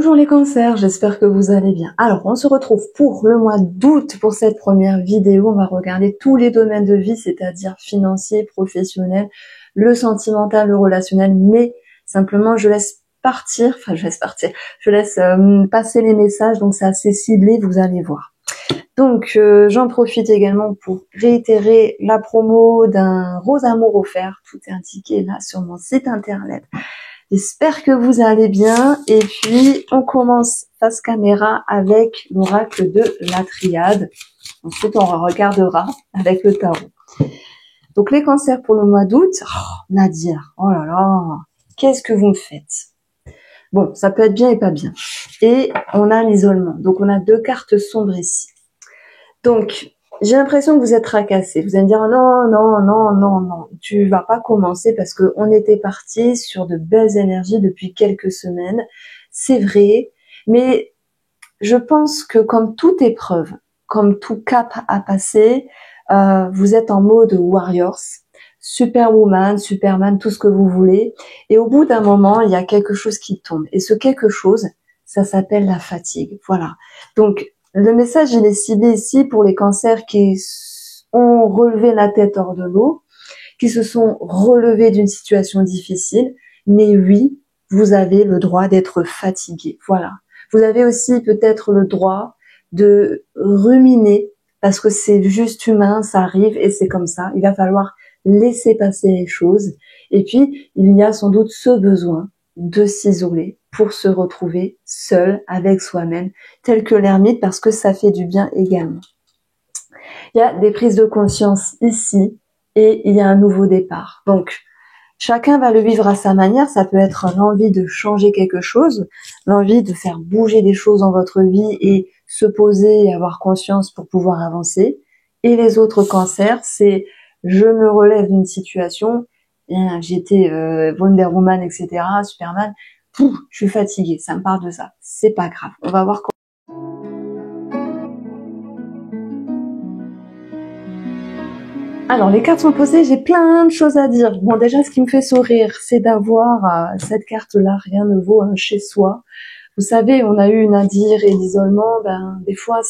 Bonjour les cancers, j'espère que vous allez bien. Alors, on se retrouve pour le mois d'août pour cette première vidéo. On va regarder tous les domaines de vie, c'est-à-dire financier, professionnel, le sentimental, le relationnel, mais simplement je laisse passer les messages, donc c'est assez ciblé, vous allez voir. Donc, j'en profite également pour réitérer la promo d'un rose amour offert. Tout est indiqué là sur mon site internet. J'espère que vous allez bien et puis on commence face caméra avec l'oracle de la triade. Ensuite on regardera avec le tarot. Donc les cancers pour le mois d'août, Nadia, oh là là, qu'est-ce que vous me faites? Bon, ça peut être bien et pas bien. Et on a l'isolement, donc on a deux cartes sombres ici. Donc j'ai l'impression que vous êtes tracassé. Vous allez me dire non, tu vas pas commencer parce que on était parti sur de belles énergies depuis quelques semaines. C'est vrai, mais je pense que comme toute épreuve, comme tout cap à passer, vous êtes en mode warriors, superwoman, superman, tout ce que vous voulez. Et au bout d'un moment, il y a quelque chose qui tombe. Et ce quelque chose, ça s'appelle la fatigue. Voilà. Donc le message, il est ciblé ici pour les cancers qui ont relevé la tête hors de l'eau, qui se sont relevés d'une situation difficile. Mais oui, vous avez le droit d'être fatigué. Voilà. Vous avez aussi peut-être le droit de ruminer, parce que c'est juste humain, ça arrive et c'est comme ça. Il va falloir laisser passer les choses. Et puis, il y a sans doute ce besoin de s'isoler pour se retrouver seul avec soi-même, tel que l'ermite, parce que ça fait du bien également. Il y a des prises de conscience ici et il y a un nouveau départ. Donc, chacun va le vivre à sa manière. Ça peut être l'envie de changer quelque chose, l'envie de faire bouger des choses dans votre vie et se poser et avoir conscience pour pouvoir avancer. Et les autres cancers, c'est je me relève d'une situation, j'étais Wonder Woman, etc., Superman, je suis fatiguée, ça me parle de ça. C'est pas grave, on va voir comment. Alors, les cartes sont posées, j'ai plein de choses à dire. Bon, déjà, ce qui me fait sourire, c'est d'avoir cette carte-là, rien ne vaut un chez soi. Vous savez, on a eu une Nadir et l'isolement, des fois,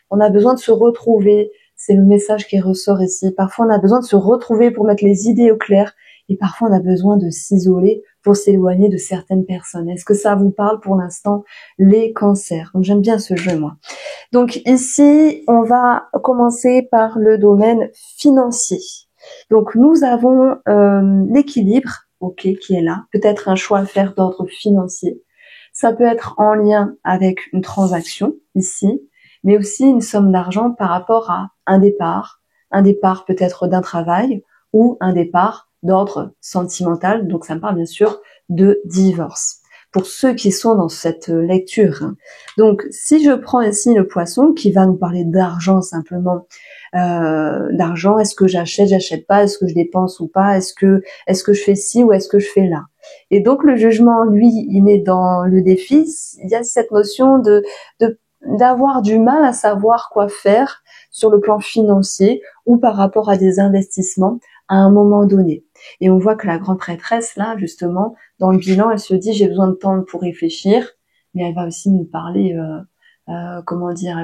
on a besoin de se retrouver. C'est le message qui ressort ici. Parfois, on a besoin de se retrouver pour mettre les idées au clair. Et parfois, on a besoin de s'isoler pour s'éloigner de certaines personnes. Est-ce que ça vous parle pour l'instant, les cancers? Donc, j'aime bien ce jeu, moi. Donc ici, on va commencer par le domaine financier. Donc nous avons l'équilibre, qui est là. Peut-être un choix à faire d'ordre financier. Ça peut être en lien avec une transaction ici, mais aussi une somme d'argent par rapport à un départ peut-être d'un travail ou un départ d'ordre sentimental. Donc ça me parle bien sûr de divorce. Pour ceux qui sont dans cette lecture. Donc, si je prends ici le poisson qui va nous parler d'argent simplement, d'argent, est-ce que j'achète pas, est-ce que je dépense ou pas, est-ce que je fais ci ou est-ce que je fais là. Et donc le jugement, lui, il est dans le défi. Il y a cette notion d'avoir du mal à savoir quoi faire sur le plan financier ou par rapport à des investissements à un moment donné. Et on voit que la grande prêtresse, là, justement, dans le bilan, elle se dit, j'ai besoin de temps pour réfléchir, mais elle va aussi nous parler, elle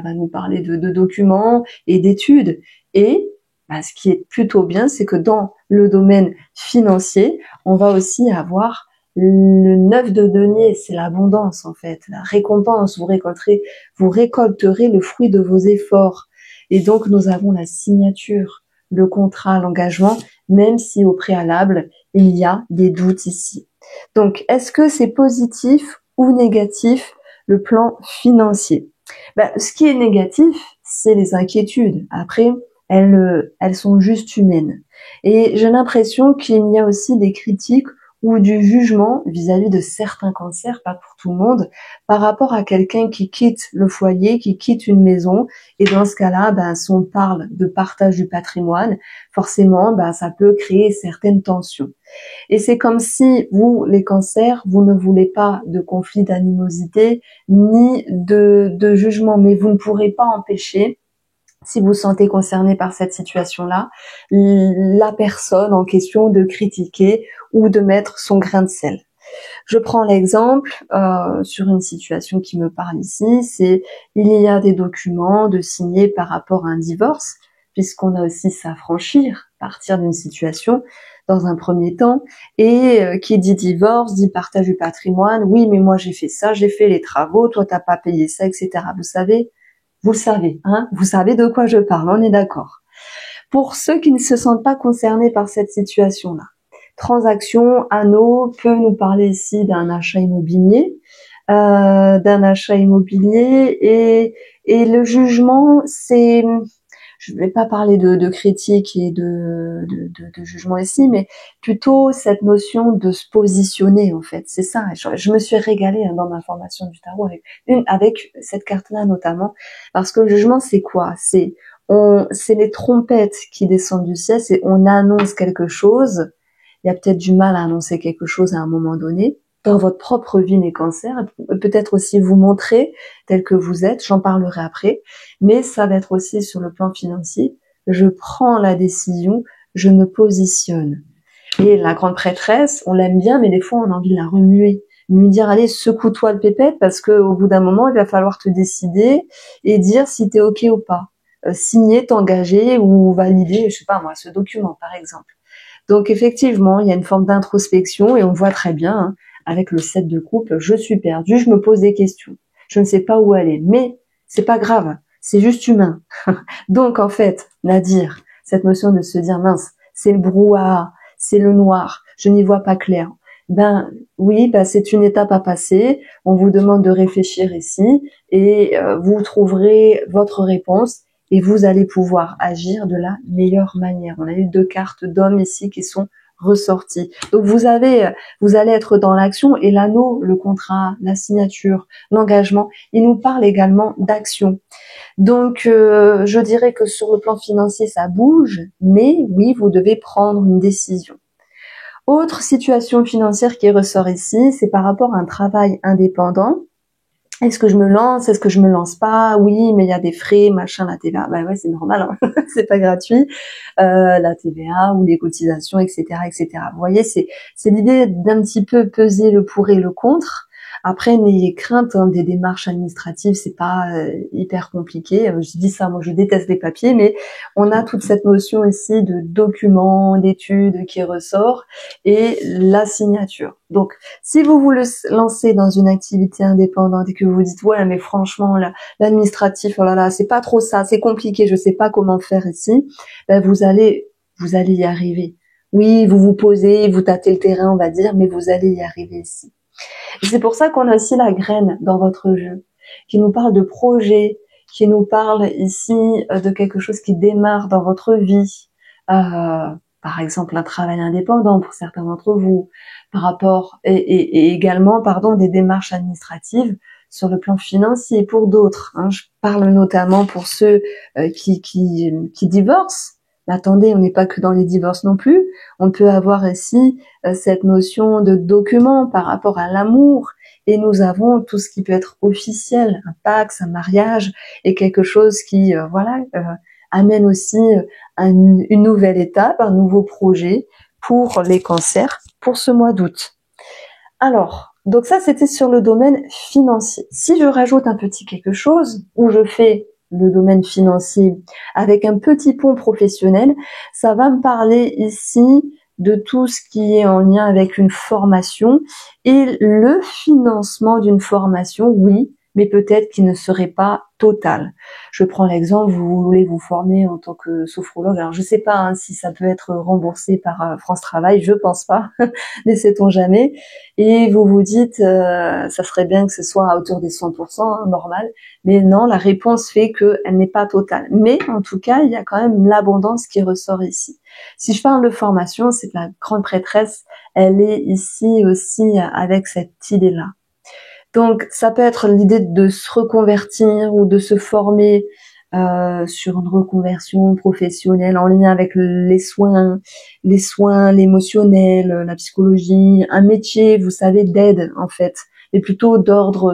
va nous parler de documents et d'études. Et ce qui est plutôt bien, c'est que dans le domaine financier, on va aussi avoir le 9 de denier, c'est l'abondance en fait, la récompense, vous récolterez le fruit de vos efforts. Et donc nous avons la signature, le contrat, l'engagement, même si au préalable, il y a des doutes ici. Donc, est-ce que c'est positif ou négatif le plan financier? Ce qui est négatif, c'est les inquiétudes. Après, elles sont juste humaines. Et j'ai l'impression qu'il y a aussi des critiques ou du jugement vis-à-vis de certains cancers, pas pour tout le monde, par rapport à quelqu'un qui quitte le foyer, qui quitte une maison. Et dans ce cas-là, si on parle de partage du patrimoine, forcément, ça peut créer certaines tensions. Et c'est comme si vous, les cancers, vous ne voulez pas de conflit d'animosité ni de jugement, mais vous ne pourrez pas empêcher, si vous vous sentez concerné par cette situation-là, la personne en question de critiquer ou de mettre son grain de sel. Je prends l'exemple sur une situation qui me parle ici, c'est il y a des documents de signer par rapport à un divorce, puisqu'on a aussi s'affranchir, partir d'une situation dans un premier temps, et qui dit divorce, dit partage du patrimoine, oui mais moi j'ai fait ça, j'ai fait les travaux, toi t'as pas payé ça, etc. Vous le savez, hein, vous savez de quoi je parle, on est d'accord. Pour ceux qui ne se sentent pas concernés par cette situation-là, transaction, anneau peut nous parler ici d'un achat immobilier, et le jugement, c'est, je ne vais pas parler de critique et de jugement ici, mais plutôt cette notion de se positionner en fait. C'est ça. Je me suis régalée dans ma formation du tarot avec cette carte-là notamment, parce que le jugement c'est quoi? C'est les trompettes qui descendent du ciel, c'est on annonce quelque chose. Il y a peut-être du mal à annoncer quelque chose à un moment donné dans votre propre vie les cancers, peut-être aussi vous montrer tel que vous êtes, j'en parlerai après, mais ça va être aussi sur le plan financier, je prends la décision, je me positionne. Et la grande prêtresse, on l'aime bien, mais des fois on a envie de la remuer, lui dire allez secoue-toi le pépette parce que au bout d'un moment il va falloir te décider et dire si t'es ok ou pas, signer, t'engager ou valider, je sais pas moi, ce document par exemple. Donc effectivement, il y a une forme d'introspection et on voit très bien, hein, avec le 7 de coupe, je suis perdue, je me pose des questions. Je ne sais pas où aller, mais c'est pas grave, c'est juste humain. Donc en fait, Nadir, cette notion de se dire mince, c'est le brouhaha, c'est le noir, je n'y vois pas clair. Ben oui, ben c'est une étape à passer. On vous demande de réfléchir ici et vous trouverez votre réponse et vous allez pouvoir agir de la meilleure manière. On a eu 2 cartes d'hommes ici qui sont ressorties. Donc vous allez être dans l'action et l'anneau, le contrat, la signature, l'engagement, il nous parle également d'action. Donc je dirais que sur le plan financier ça bouge, mais oui, vous devez prendre une décision. Autre situation financière qui ressort ici, c'est par rapport à un travail indépendant. Est-ce que je me lance? Est-ce que je me lance pas? Oui, mais il y a des frais, machin, la TVA. Bah ouais, c'est normal, hein. C'est pas gratuit. La TVA ou les cotisations, etc., etc. Vous voyez, c'est l'idée d'un petit peu peser le pour et le contre. Après, n'ayez crainte, hein, des démarches administratives, c'est pas hyper compliqué. Je dis ça, moi je déteste les papiers, mais on a toute cette notion ici de documents, d'études qui ressort et la signature. Donc, si vous vous lancez dans une activité indépendante et que vous vous dites ouais mais franchement l'administratif oh là là c'est pas trop ça, c'est compliqué, je sais pas comment faire ici, ben vous allez y arriver. Oui, vous vous posez, vous tâtez le terrain on va dire, mais vous allez y arriver ici. Et c'est pour ça qu'on a aussi la graine dans votre jeu, qui nous parle de projet, qui nous parle ici de quelque chose qui démarre dans votre vie. Par exemple un travail indépendant pour certains d'entre vous, par rapport et également des démarches administratives sur le plan financier pour d'autres. Hein. Je parle notamment pour ceux qui divorcent. Mais attendez, on n'est pas que dans les divorces non plus. On peut avoir ici cette notion de document par rapport à l'amour. Et nous avons tout ce qui peut être officiel, un pax, un mariage, et quelque chose qui, amène aussi une nouvelle étape, un nouveau projet pour les cancers pour ce mois d'août. Alors, donc ça c'était sur le domaine financier. Si je rajoute un petit quelque chose, où je fais le domaine financier avec un petit pont professionnel, ça va me parler ici de tout ce qui est en lien avec une formation et le financement d'une formation, oui, mais peut-être qu'il ne serait pas total. Je prends l'exemple, vous voulez vous former en tant que sophrologue. Alors je sais pas hein, si ça peut être remboursé par France Travail, je pense pas, mais sait-on jamais. Et vous vous dites, ça serait bien que ce soit à hauteur des 100%, hein, normal. Mais non, la réponse fait qu'elle n'est pas totale. Mais en tout cas, il y a quand même l'abondance qui ressort ici. Si je parle de formation, c'est que la grande prêtresse, elle est ici aussi avec cette idée-là. Donc, ça peut être l'idée de se reconvertir ou de se former sur une reconversion professionnelle en lien avec les soins, l'émotionnel, la psychologie, un métier, vous savez, d'aide en fait, mais plutôt d'ordre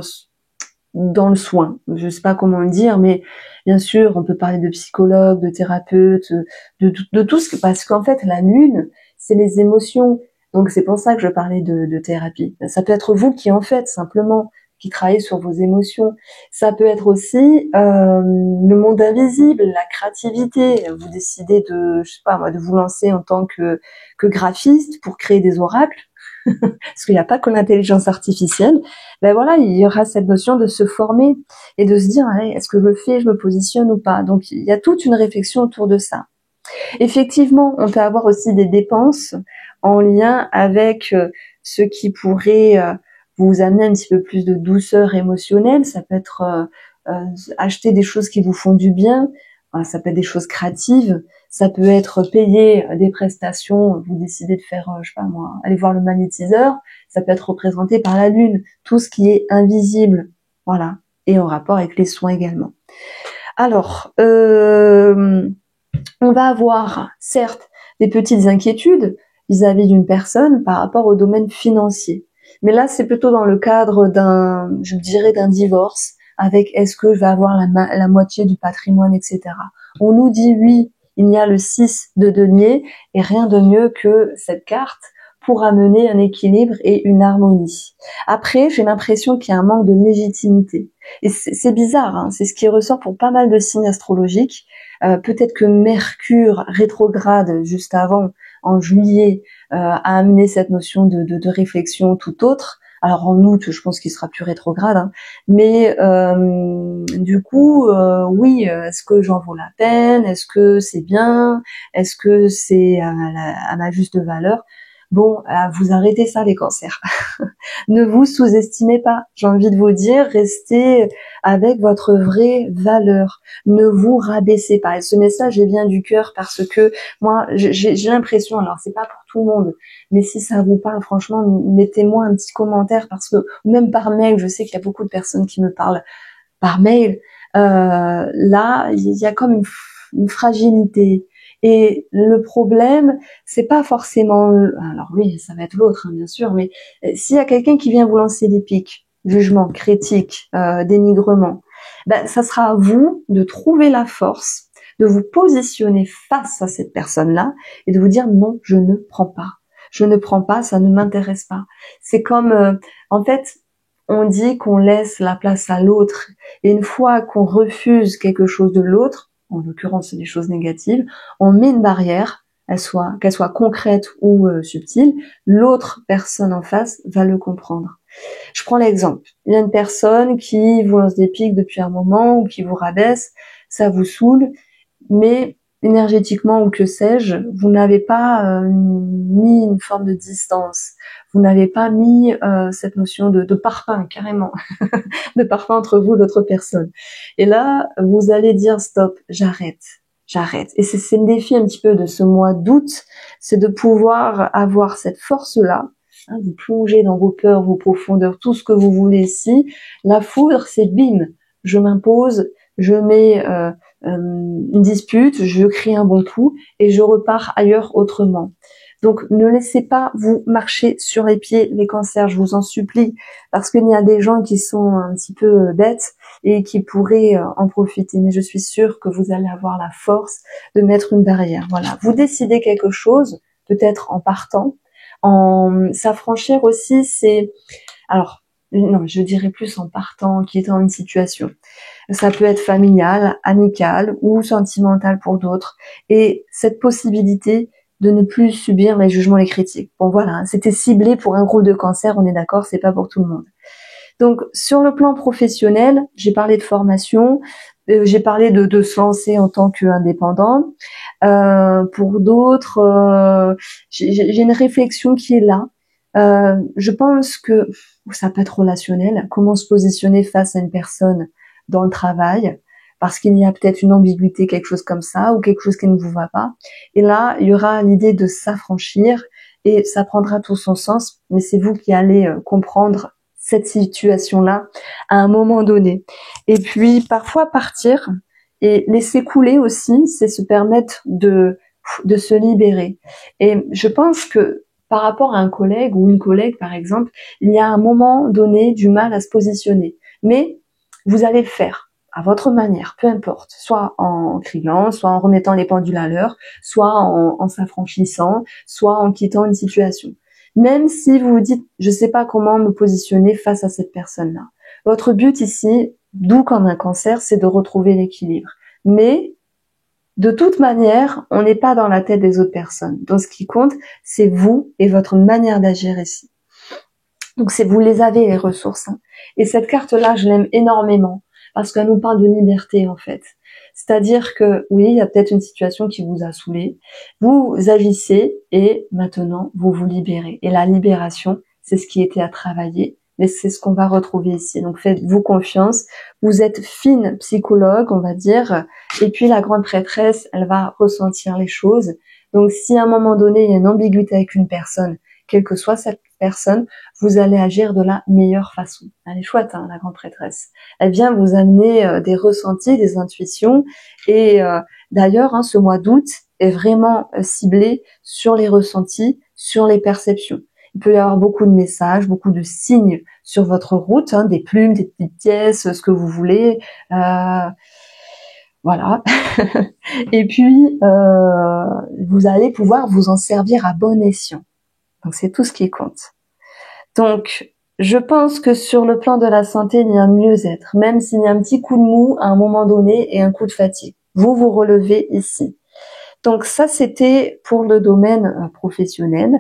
dans le soin. Je sais pas comment le dire, mais bien sûr, on peut parler de psychologue, de thérapeute, de tout ce que, parce qu'en fait, la lune, c'est les émotions. Donc c'est pour ça que je parlais de thérapie. Ça peut être vous qui en faites simplement, qui travaillez sur vos émotions. Ça peut être aussi le monde invisible, la créativité. Vous décidez de, je sais pas moi, de vous lancer en tant que graphiste pour créer des oracles, parce qu'il n'y a pas que l'intelligence artificielle. Ben voilà, il y aura cette notion de se former et de se dire, allez, est-ce que je le fais, je me positionne ou pas. Donc il y a toute une réflexion autour de ça. Effectivement, on peut avoir aussi des dépenses en lien avec ce qui pourrait vous amener un petit peu plus de douceur émotionnelle. Ça peut être acheter des choses qui vous font du bien, ça peut être des choses créatives, ça peut être payer des prestations, vous décidez de faire, je sais pas moi, aller voir le magnétiseur, ça peut être représenté par la lune, tout ce qui est invisible, voilà, et en rapport avec les soins également. Alors, on va avoir, certes, des petites inquiétudes vis-à-vis d'une personne par rapport au domaine financier. Mais là, c'est plutôt dans le cadre je dirais, d'un divorce, avec est-ce que je vais avoir la moitié du patrimoine, etc. On nous dit oui, il y a le 6 de denier, et rien de mieux que cette carte pour amener un équilibre et une harmonie. Après, j'ai l'impression qu'il y a un manque de légitimité. Et c'est bizarre, hein, c'est ce qui ressort pour pas mal de signes astrologiques. Peut-être que Mercure rétrograde juste avant, en juillet, a amené cette notion de réflexion tout autre. Alors en août, je pense qu'il sera plus rétrograde, hein. Mais du coup, oui, est-ce que j'en vaux la peine? Est-ce que c'est bien? Est-ce que c'est à ma juste valeur? Bon, vous arrêtez ça les cancers. Ne vous sous-estimez pas. J'ai envie de vous dire, restez avec votre vraie valeur. Ne vous rabaissez pas. Et ce message est bien du cœur parce que moi, j'ai l'impression, alors c'est pas pour tout le monde, mais si ça vous parle, franchement, mettez-moi un petit commentaire parce que, ou même par mail, je sais qu'il y a beaucoup de personnes qui me parlent par mail. Là, il y a comme une fragilité. Et le problème, c'est pas forcément, alors oui, ça va être l'autre, hein, bien sûr, mais s'il y a quelqu'un qui vient vous lancer des pics, jugement, critique, dénigrement, ben, ça sera à vous de trouver la force, de vous positionner face à cette personne-là et de vous dire non, je ne prends pas. Je ne prends pas, ça ne m'intéresse pas. C'est comme, en fait, on dit qu'on laisse la place à l'autre. Et une fois qu'on refuse quelque chose de l'autre, en l'occurrence c'est des choses négatives, on met une barrière, qu'elle soit concrète ou subtile, l'autre personne en face va le comprendre. Je prends l'exemple. Il y a une personne qui vous lance des pics depuis un moment ou qui vous rabaisse, ça vous saoule, mais énergétiquement ou que sais-je, vous n'avez pas mis une forme de distance, vous n'avez pas mis cette notion de parfum carrément, de parfum entre vous et l'autre personne. Et là, vous allez dire stop, j'arrête. Et c'est le défi un petit peu de ce mois d'août, c'est de pouvoir avoir cette force-là, hein, vous plongez dans vos peurs, vos profondeurs, tout ce que vous voulez ici. La foudre, c'est bim, je m'impose, je mets une dispute, je crie un bon coup et je repars ailleurs autrement. Donc ne laissez pas vous marcher sur les pieds les cancers, je vous en supplie, parce qu'il y a des gens qui sont un petit peu bêtes et qui pourraient en profiter. Mais je suis sûre que vous allez avoir la force de mettre une barrière. Voilà, vous décidez quelque chose, peut-être en partant, en s'affranchir aussi, c'est... Alors, non, je dirais plus en partant, qui est dans une situation. Ça peut être familial, amical ou sentimental pour d'autres. Et cette possibilité de ne plus subir les jugements, les critiques. Bon voilà, c'était ciblé pour un groupe de cancer, on est d'accord, c'est pas pour tout le monde. Donc sur le plan professionnel, j'ai parlé de formation, j'ai parlé de se lancer en tant qu'indépendant. Pour d'autres, j'ai une réflexion qui est là. Je pense que ça peut être relationnel, comment se positionner face à une personne dans le travail, parce qu'il y a peut-être une ambiguïté, quelque chose comme ça, ou quelque chose qui ne vous va pas. Et là, il y aura l'idée de s'affranchir, et ça prendra tout son sens, mais c'est vous qui allez comprendre cette situation-là à un moment donné. Et puis, parfois partir et laisser couler aussi, c'est se permettre de se libérer. Et je pense que par rapport à un collègue ou une collègue, par exemple, il y a à un moment donné du mal à se positionner. Mais vous allez le faire à votre manière, peu importe, soit en criant, soit en remettant les pendules à l'heure, soit en s'affranchissant, soit en quittant une situation. Même si vous vous dites, je sais pas comment me positionner face à cette personne-là. Votre but ici, d'où comme un cancer, c'est de retrouver l'équilibre. Mais, de toute manière, on n'est pas dans la tête des autres personnes. Donc, ce qui compte, c'est vous et votre manière d'agir ici. Donc, c'est vous les avez, les ressources. Hein. Et cette carte-là, je l'aime énormément parce qu'elle nous parle de liberté, en fait. C'est-à-dire que, oui, il y a peut-être une situation qui vous a saoulé. Vous agissez et maintenant, vous vous libérez. Et la libération, c'est ce qui était à travailler. Mais c'est ce qu'on va retrouver ici. Donc, faites-vous confiance. Vous êtes fine psychologue, on va dire. Et puis, la grande prêtresse, elle va ressentir les choses. Donc, si à un moment donné, il y a une ambiguïté avec une personne, quelle que soit cette personne, vous allez agir de la meilleure façon. Elle est chouette, hein, la grande prêtresse. Elle vient vous amener des ressentis, des intuitions. Et d'ailleurs, hein, ce mois d'août est vraiment ciblé sur les ressentis, sur les perceptions. Il peut y avoir beaucoup de messages, beaucoup de signes sur votre route, hein, des plumes, des petites pièces, ce que vous voulez. Voilà. Et puis, vous allez pouvoir vous en servir à bon escient. Donc, c'est tout ce qui compte. Donc, je pense que sur le plan de la santé, il y a un mieux-être, même s'il y a un petit coup de mou à un moment donné et un coup de fatigue. Vous vous relevez ici. Donc, ça, c'était pour le domaine professionnel.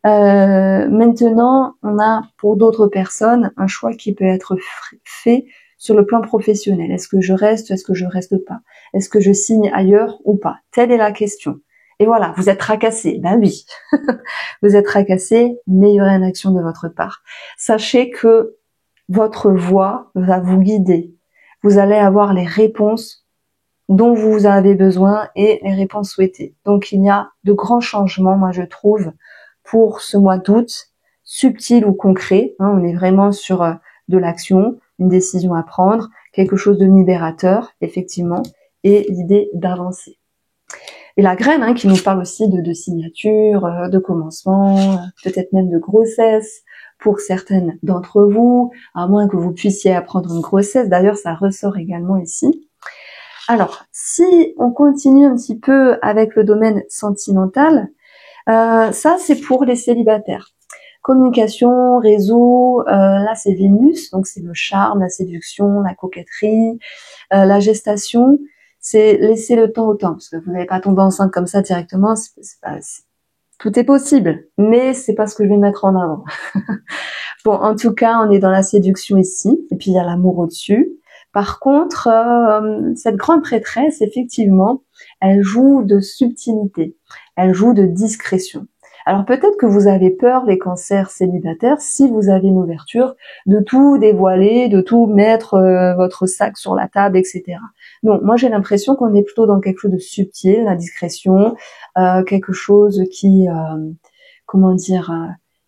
Maintenant, on a pour d'autres personnes un choix qui peut être fait sur le plan professionnel. Est-ce que je reste, est-ce que je reste pas? Est-ce que je signe ailleurs ou pas? Telle est la question. Et voilà, vous êtes tracassé. Ben oui, vous êtes tracassé, mais il y aura une action de votre part. Sachez que votre voix va vous guider. Vous allez avoir les réponses dont vous avez besoin et les réponses souhaitées. Donc il y a de grands changements, moi je trouve, pour ce mois d'août, subtil ou concret. Hein, on est vraiment sur de l'action, une décision à prendre, quelque chose de libérateur, effectivement, et l'idée d'avancer. Et la graine, hein, qui nous parle aussi de signature, de commencement, peut-être même de grossesse pour certaines d'entre vous, à moins que vous puissiez apprendre une grossesse. D'ailleurs, ça ressort également ici. Alors, si on continue un petit peu avec le domaine sentimental, ça c'est pour les célibataires. Communication, réseau, là c'est Vénus, donc c'est le charme, la séduction, la coquetterie, la gestation. C'est laisser le temps au temps, parce que vous n'allez pas tomber enceinte comme ça directement, tout est possible, mais c'est pas ce que je vais mettre en avant. Bon, en tout cas, on est dans la séduction ici, et puis il y a l'amour au-dessus. Par contre, cette grande prêtresse, effectivement, elle joue de subtilité, elle joue de discrétion. Alors peut-être que vous avez peur, les cancers célibataires, si vous avez une ouverture, de tout dévoiler, de tout mettre votre sac sur la table, etc. Non, moi j'ai l'impression qu'on est plutôt dans quelque chose de subtil, la discrétion, quelque chose qui, comment dire,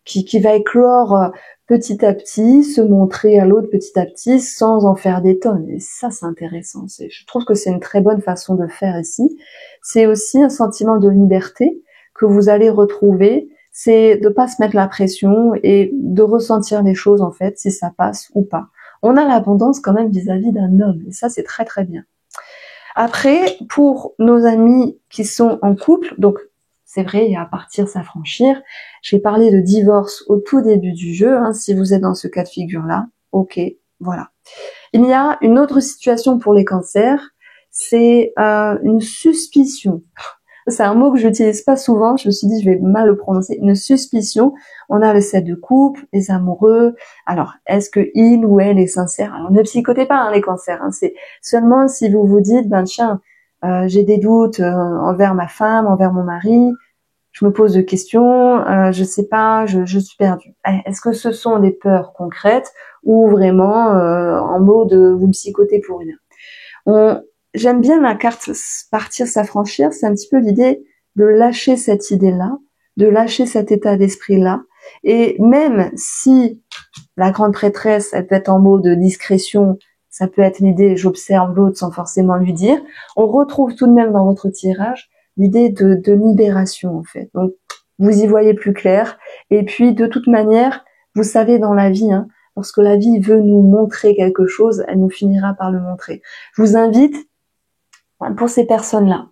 qui va éclore petit à petit, se montrer à l'autre petit à petit, sans en faire des tonnes. Et ça, c'est intéressant. Je trouve que c'est une très bonne façon de faire ici. C'est aussi un sentiment de liberté que vous allez retrouver. C'est de pas se mettre la pression et de ressentir les choses, en fait, si ça passe ou pas. On a l'abondance quand même vis-à-vis d'un homme. Et ça, c'est très, très bien. Après, pour nos amis qui sont en couple, donc c'est vrai, il y a à partir, s'affranchir. J'ai parlé de divorce au tout début du jeu, hein, si vous êtes dans ce cas de figure-là. Ok, voilà. Il y a une autre situation pour les cancers, c'est une suspicion. C'est un mot que je n'utilise pas souvent, je me suis dit je vais mal le prononcer. Une suspicion, on a le 7 de couple, les amoureux. Alors, est-ce que il ou elle est sincère? Alors, ne psychotez pas hein, les cancers, hein. C'est seulement si vous vous dites, ben tiens, j'ai des doutes envers ma femme, envers mon mari, je me pose des questions, je sais pas, je suis perdue. Est-ce que ce sont des peurs concrètes ou vraiment en mode vous me psychotez pour rien? J'aime bien la carte partir, s'affranchir, c'est un petit peu l'idée de lâcher cette idée-là, de lâcher cet état d'esprit-là, et même si la grande prêtresse elle peut être en mode de discrétion, ça peut être l'idée j'observe l'autre sans forcément lui dire, on retrouve tout de même dans votre tirage l'idée de libération en fait. Donc vous y voyez plus clair, et puis de toute manière, vous savez dans la vie, hein, lorsque la vie veut nous montrer quelque chose, elle nous finira par le montrer. Je vous invite pour ces personnes-là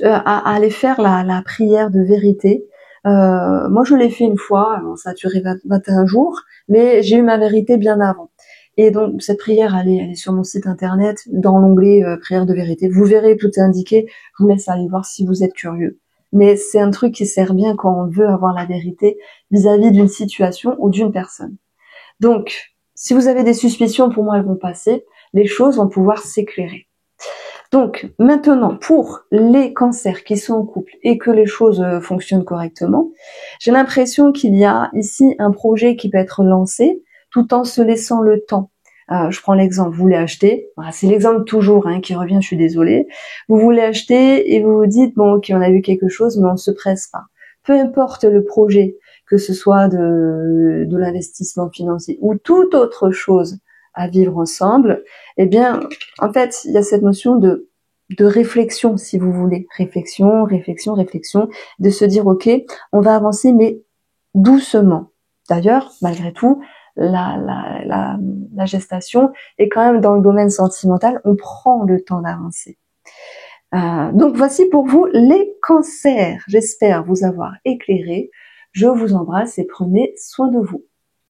à aller faire la prière de vérité, Moi, je l'ai fait une fois, alors ça a duré 21 jours, mais j'ai eu ma vérité bien avant. Et donc, cette prière, elle est sur mon site internet, dans l'onglet prière de vérité. Vous verrez, tout est indiqué. Je vous laisse aller voir si vous êtes curieux. Mais c'est un truc qui sert bien quand on veut avoir la vérité vis-à-vis d'une situation ou d'une personne. Donc, si vous avez des suspicions, pour moi, elles vont passer. Les choses vont pouvoir s'éclairer. Donc, maintenant, pour les cancers qui sont en couple et que les choses fonctionnent correctement, j'ai l'impression qu'il y a ici un projet qui peut être lancé tout en se laissant le temps. Je prends l'exemple, vous voulez acheter, voilà, c'est l'exemple toujours qui revient, je suis désolée. Vous voulez acheter et vous vous dites, bon ok, on a vu quelque chose, mais on se presse pas. Peu importe le projet, que ce soit de l'investissement financier ou toute autre chose à vivre ensemble, eh bien, en fait, il y a cette notion de réflexion, si vous voulez. Réflexion, de se dire, ok, on va avancer, mais doucement. D'ailleurs, malgré tout, la gestation est quand même dans le domaine sentimental, on prend le temps d'avancer. Donc voici pour vous les cancers. J'espère vous avoir éclairé. Je vous embrasse et prenez soin de vous.